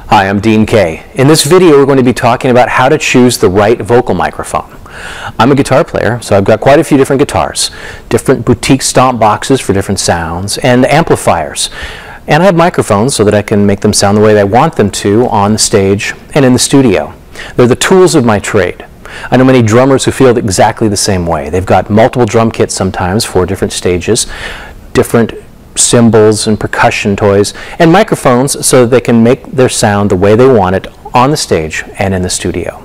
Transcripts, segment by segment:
Hi, I'm Dean Kay. In this video we're going to be talking about how to choose the right vocal microphone. I'm a guitar player, so I've got quite a few different guitars, different boutique stomp boxes for different sounds, and amplifiers. And I have microphones so that I can make them sound the way I want them to on the stage and in the studio. They're the tools of my trade. I know many drummers who feel exactly the same way. They've got multiple drum kits sometimes for different stages, different cymbals and percussion toys, and microphones so that they can make their sound the way they want it on the stage and in the studio.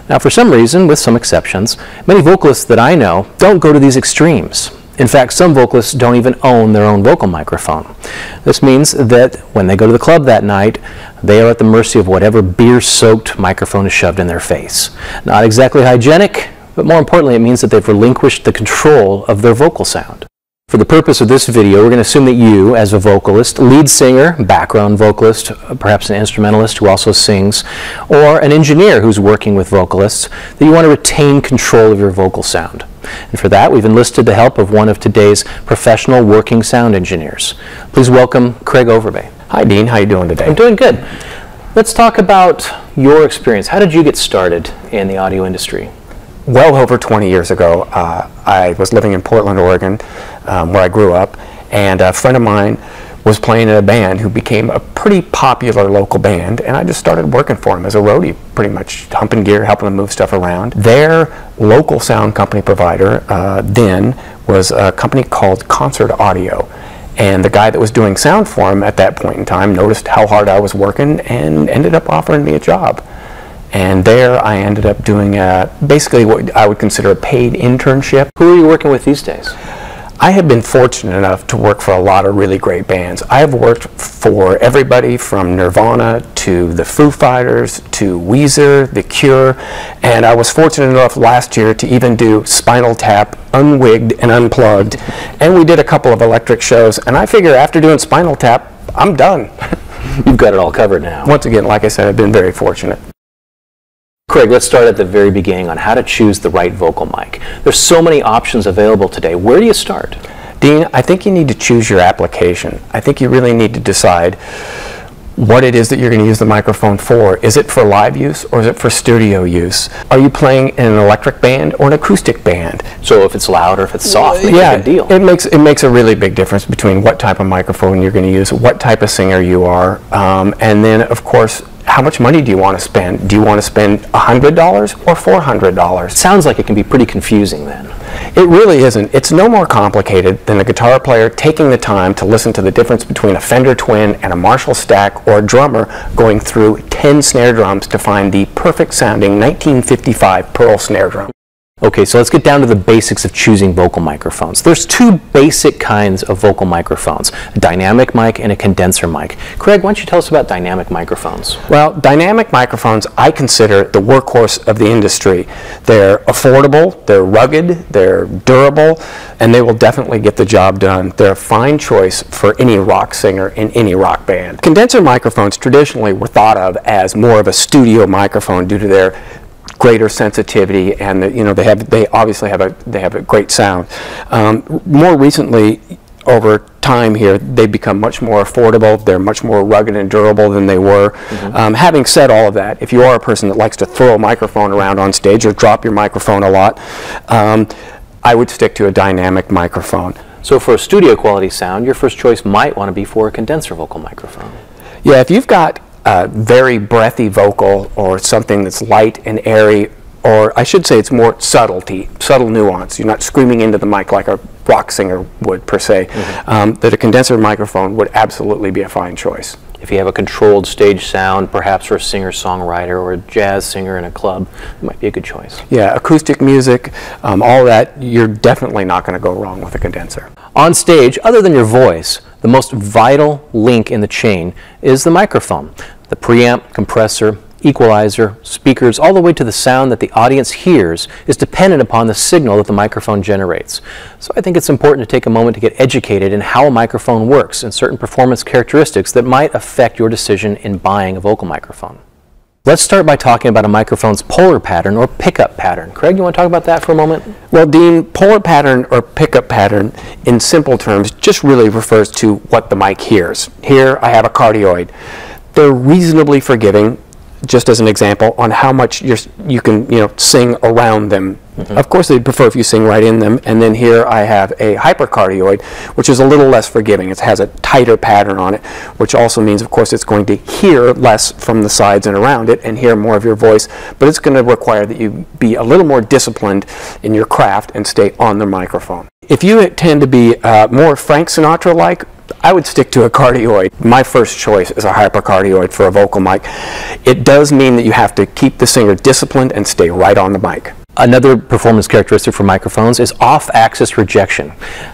Now, for some reason, with some exceptions, many vocalists that I know don't go to these extremes. In fact, some vocalists don't even own their own vocal microphone. This means that when they go to the club that night, they are at the mercy of whatever beer-soaked microphone is shoved in their face. Not exactly hygienic, but more importantly, it means that they've relinquished the control of their vocal sound. For the purpose of this video, we're going to assume that you, as a vocalist, lead singer, background vocalist, perhaps an instrumentalist who also sings, or an engineer who's working with vocalists, that you want to retain control of your vocal sound. And for that, we've enlisted the help of one of today's professional working sound engineers. Please welcome Craig Overbay. Hi, Dean. How are you doing today? I'm doing good. Let's talk about your experience. How did you get started in the audio industry? Well over 20 years ago, I was living in Portland, Oregon, where I grew up, and a friend of mine was playing in a band who became a pretty popular local band, and I just started working for him as a roadie, pretty much humping gear, helping them move stuff around. Their local sound company provider then was a company called Concert Audio, and the guy that was doing sound for him at that point in time noticed how hard I was working and ended up offering me a job. And there I ended up doing basically what I would consider a paid internship. Who are you working with these days? I have been fortunate enough to work for a lot of really great bands. I have worked for everybody from Nirvana to the Foo Fighters to Weezer, The Cure, and I was fortunate enough last year to even do Spinal Tap, Unwigged and Unplugged, and we did a couple of electric shows, and I figure after doing Spinal Tap, I'm done. You've got it all covered now. Once again, like I said, I've been very fortunate. Craig, let's start at the very beginning on how to choose the right vocal mic. There's so many options available today. Where do you start? Dean, I think you need to choose your application. I think you really need to decide what it is that you're going to use the microphone for. Is it for live use or is it for studio use? Are you playing in an electric band or an acoustic band? So if it's loud or if it's soft, it's yeah, a big deal. It makes a really big difference between what type of microphone you're going to use, what type of singer you are, and then of course, how much money do you want to spend? Do you want to spend $100 or $400? Sounds like it can be pretty confusing then. It really isn't. It's no more complicated than a guitar player taking the time to listen to the difference between a Fender Twin and a Marshall stack, or a drummer going through 10 snare drums to find the perfect sounding 1955 Pearl snare drum. Okay, so let's get down to the basics of choosing vocal microphones. There's two basic kinds of vocal microphones, a dynamic mic and a condenser mic. Craig, why don't you tell us about dynamic microphones? Well, dynamic microphones I consider the workhorse of the industry. They're affordable, they're rugged, they're durable, and they will definitely get the job done. They're a fine choice for any rock singer in any rock band. Condenser microphones traditionally were thought of as more of a studio microphone due to their greater sensitivity, and they obviously have a great sound. More recently, over time here, they've become much more affordable. They're much more rugged and durable than they were. Having said all of that, if you are a person that likes to throw a microphone around on stage or drop your microphone a lot, I would stick to a dynamic microphone. So for a studio quality sound, your first choice might want to be for a condenser vocal microphone. Yeah, if you've got a very breathy vocal or something that's light and airy, or I should say it's more subtle nuance. You're not screaming into the mic like a rock singer would per se. That a condenser microphone would absolutely be a fine choice. If you have a controlled stage sound, perhaps for a singer-songwriter or a jazz singer in a club, it might be a good choice. Yeah, acoustic music, all that, you're definitely not going to go wrong with a condenser. On stage, other than your voice, the most vital link in the chain is the microphone. The preamp, compressor, equalizer, speakers, all the way to the sound that the audience hears is dependent upon the signal that the microphone generates. So I think it's important to take a moment to get educated in how a microphone works and certain performance characteristics that might affect your decision in buying a vocal microphone. Let's start by talking about a microphone's polar pattern or pickup pattern. Craig, you want to talk about that for a moment? Well, Dean, polar pattern or pickup pattern, in simple terms, just really refers to what the mic hears. Here I have a cardioid. They're reasonably forgiving, just as an example, on how much you can sing around them. Of course, they'd prefer if you sing right in them. And then here I have a hypercardioid, which is a little less forgiving. It has a tighter pattern on it, which also means, of course, it's going to hear less from the sides and around it and hear more of your voice. But it's going to require that you be a little more disciplined in your craft and stay on the microphone. If you tend to be more Frank Sinatra-like, I would stick to a cardioid. My first choice is a hypercardioid for a vocal mic. It does mean that you have to keep the singer disciplined and stay right on the mic. Another performance characteristic for microphones is off-axis rejection.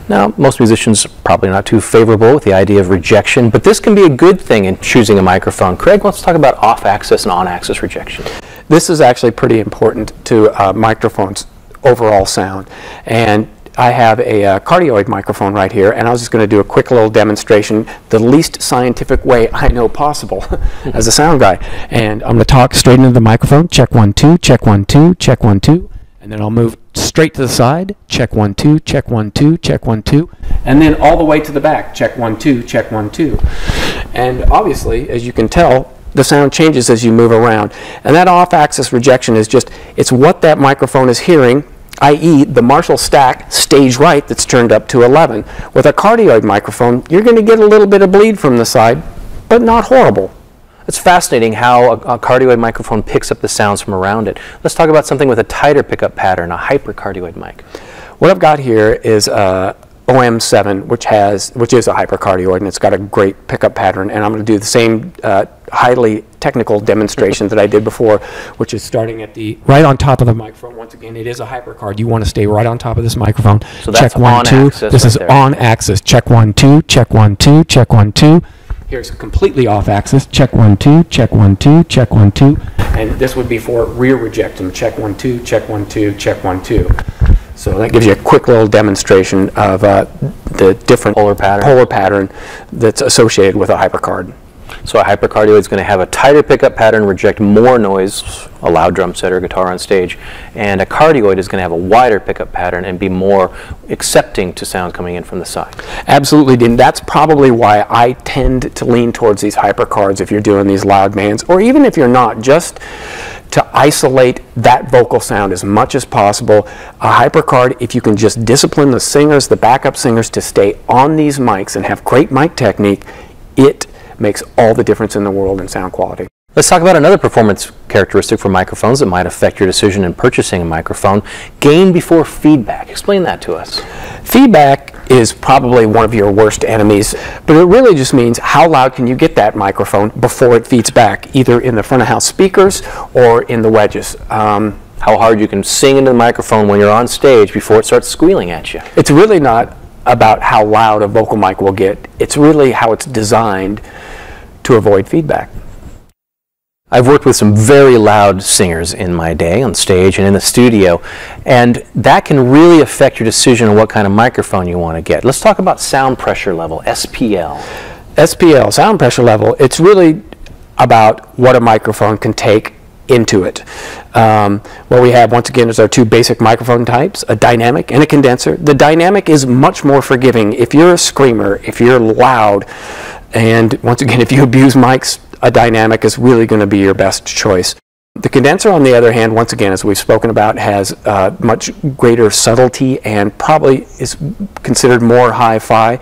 Now, most musicians are probably not too favorable with the idea of rejection, but this can be a good thing in choosing a microphone. Craig, let's talk about off-axis and on-axis rejection. This is actually pretty important to microphones' overall sound. And I have a cardioid microphone right here, and I was just going to do a quick little demonstration, the least scientific way I know possible as a sound guy. And I'm going to talk straight into the microphone, check 1, 2, check 1, 2, check 1, 2, and then I'll move straight to the side, check 1, 2, check 1, 2, check 1, 2, and then all the way to the back, check 1, 2, check 1, 2. And obviously, as you can tell, the sound changes as you move around. And that off-axis rejection is just, it's what that microphone is hearing, i.e. the Marshall stack stage right that's turned up to 11. With a cardioid microphone, you're going to get a little bit of bleed from the side, but not horrible. It's fascinating how a cardioid microphone picks up the sounds from around it. Let's talk about something with a tighter pickup pattern, a hypercardioid mic. What I've got here is OM7, which is a hypercardioid, and it's got a great pickup pattern. And I'm going to do the same highly technical demonstration that I did before, which is starting at the right on top of the microphone. Once again, it is a hypercard. You want to stay right on top of this microphone. So that's check 1, 2. This is on axis. Check 1, 2. Check 1, 2. Check 1, 2. Here's completely off axis. Check 1, 2. Check 1, 2. Check 1, 2. And this would be for rear rejection. Check 1, 2. Check 1, 2. Check 1, 2. So that gives you a quick little demonstration of the different polar pattern that's associated with a hypercard. So a hypercardioid is going to have a tighter pickup pattern, reject more noise, a loud drum set or guitar on stage, and a cardioid is going to have a wider pickup pattern and be more accepting to sound coming in from the side. Absolutely, Dean. That's probably why I tend to lean towards these hypercards if you're doing these loud bands, or even if you're not, just to isolate that vocal sound as much as possible. A hypercard, if you can just discipline the singers, the backup singers, to stay on these mics and have great mic technique, it makes all the difference in the world in sound quality. Let's talk about another performance characteristic for microphones that might affect your decision in purchasing a microphone: gain before feedback. Explain that to us. Feedback is probably one of your worst enemies, but it really just means how loud can you get that microphone before it feeds back, either in the front of house speakers or in the wedges. How hard you can sing into the microphone when you're on stage before it starts squealing at you. It's really not about how loud a vocal mic will get. It's really how it's designed to avoid feedback. I've worked with some very loud singers in my day on stage and in the studio, and that can really affect your decision on what kind of microphone you want to get. Let's talk about sound pressure level, SPL. SPL, sound pressure level, it's really about what a microphone can take into it. What we have, once again, is our two basic microphone types, a dynamic and a condenser. The dynamic is much more forgiving. If you're a screamer, if you're loud, and once again, if you abuse mics, a dynamic is really going to be your best choice. The condenser, on the other hand, once again, as we've spoken about, has much greater subtlety and probably is considered more hi-fi.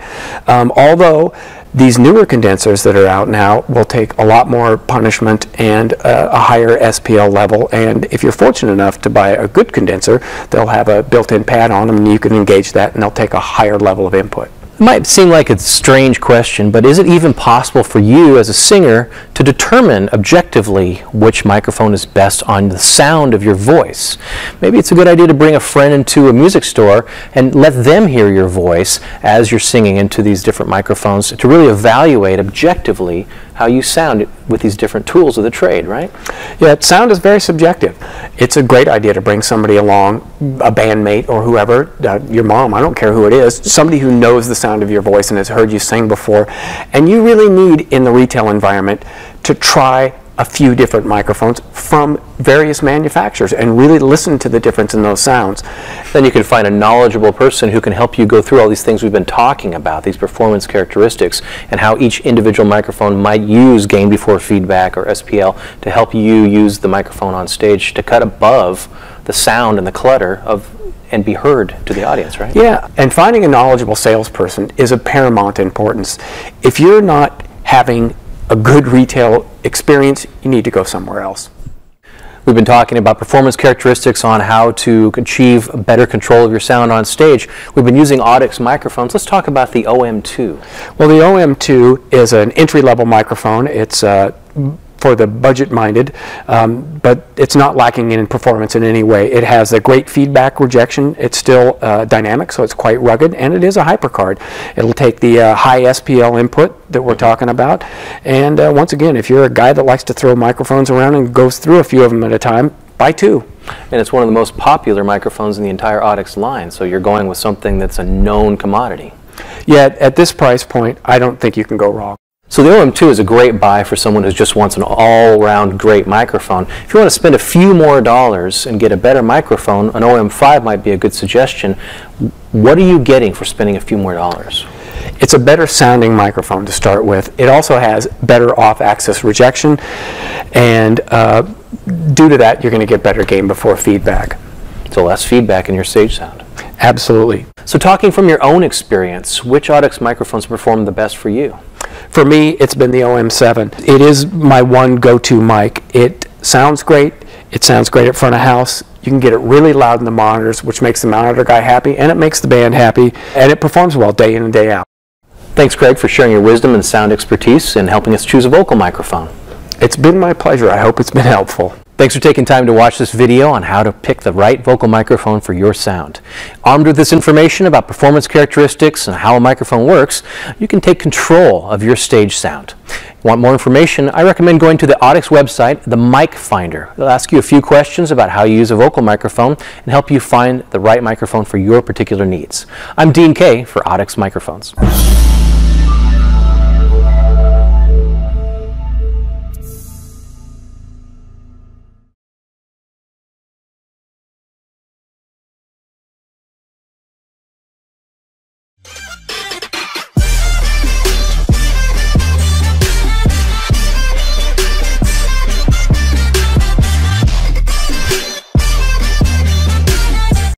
Although these newer condensers that are out now will take a lot more punishment and a higher SPL level. And if you're fortunate enough to buy a good condenser, they'll have a built-in pad on them, and you can engage that, and they'll take a higher level of input. It might seem like a strange question, but is it even possible for you as a singer to determine objectively which microphone is best on the sound of your voice? Maybe it's a good idea to bring a friend into a music store and let them hear your voice as you're singing into these different microphones to really evaluate objectively how you sound with these different tools of the trade, right? Yeah, sound is very subjective. It's a great idea to bring somebody along, a bandmate or whoever, your mom, I don't care who it is, somebody who knows the sound of your voice and has heard you sing before. And you really need, in the retail environment, to try a few different microphones from various manufacturers and really listen to the difference in those sounds. Then you can find a knowledgeable person who can help you go through all these things we've been talking about, these performance characteristics, and how each individual microphone might use gain before feedback or SPL to help you use the microphone on stage to cut above the sound and the clutter and be heard to the audience, right? Yeah, and finding a knowledgeable salesperson is of paramount importance. If you're not having a good retail experience, you need to go somewhere else. We've been talking about performance characteristics on how to achieve better control of your sound on stage. We've been using AUDIX microphones. Let's talk about the OM2. Well, the OM2 is an entry-level microphone. It's for the budget-minded, but it's not lacking in performance in any way. It has a great feedback rejection. It's still dynamic, so it's quite rugged, and it is a hypercard. It'll take the high SPL input that we're talking about, and once again, if you're a guy that likes to throw microphones around and goes through a few of them at a time, buy two. And it's one of the most popular microphones in the entire AUDIX line, so you're going with something that's a known commodity. Yet, at this price point, I don't think you can go wrong. So the OM2 is a great buy for someone who just wants an all-around great microphone. If you want to spend a few more dollars and get a better microphone, an OM5 might be a good suggestion. What are you getting for spending a few more dollars? It's a better sounding microphone to start with. It also has better off-axis rejection, and due to that, you're going to get better gain before feedback. So less feedback in your stage sound. Absolutely. So talking from your own experience, which AUDIX microphones perform the best for you? For me, it's been the OM7. It is my one go-to mic. It sounds great. It sounds great at front of house. You can get it really loud in the monitors, which makes the monitor guy happy, and it makes the band happy, and it performs well day in and day out. Thanks, Craig, for sharing your wisdom and sound expertise and helping us choose a vocal microphone. It's been my pleasure. I hope it's been helpful. Thanks for taking time to watch this video on how to pick the right vocal microphone for your sound. Armed with this information about performance characteristics and how a microphone works, you can take control of your stage sound. Want more information? I recommend going to the AUDIX website, the Mic Finder. It'll ask you a few questions about how you use a vocal microphone and help you find the right microphone for your particular needs. I'm Dean Kay for AUDIX Microphones.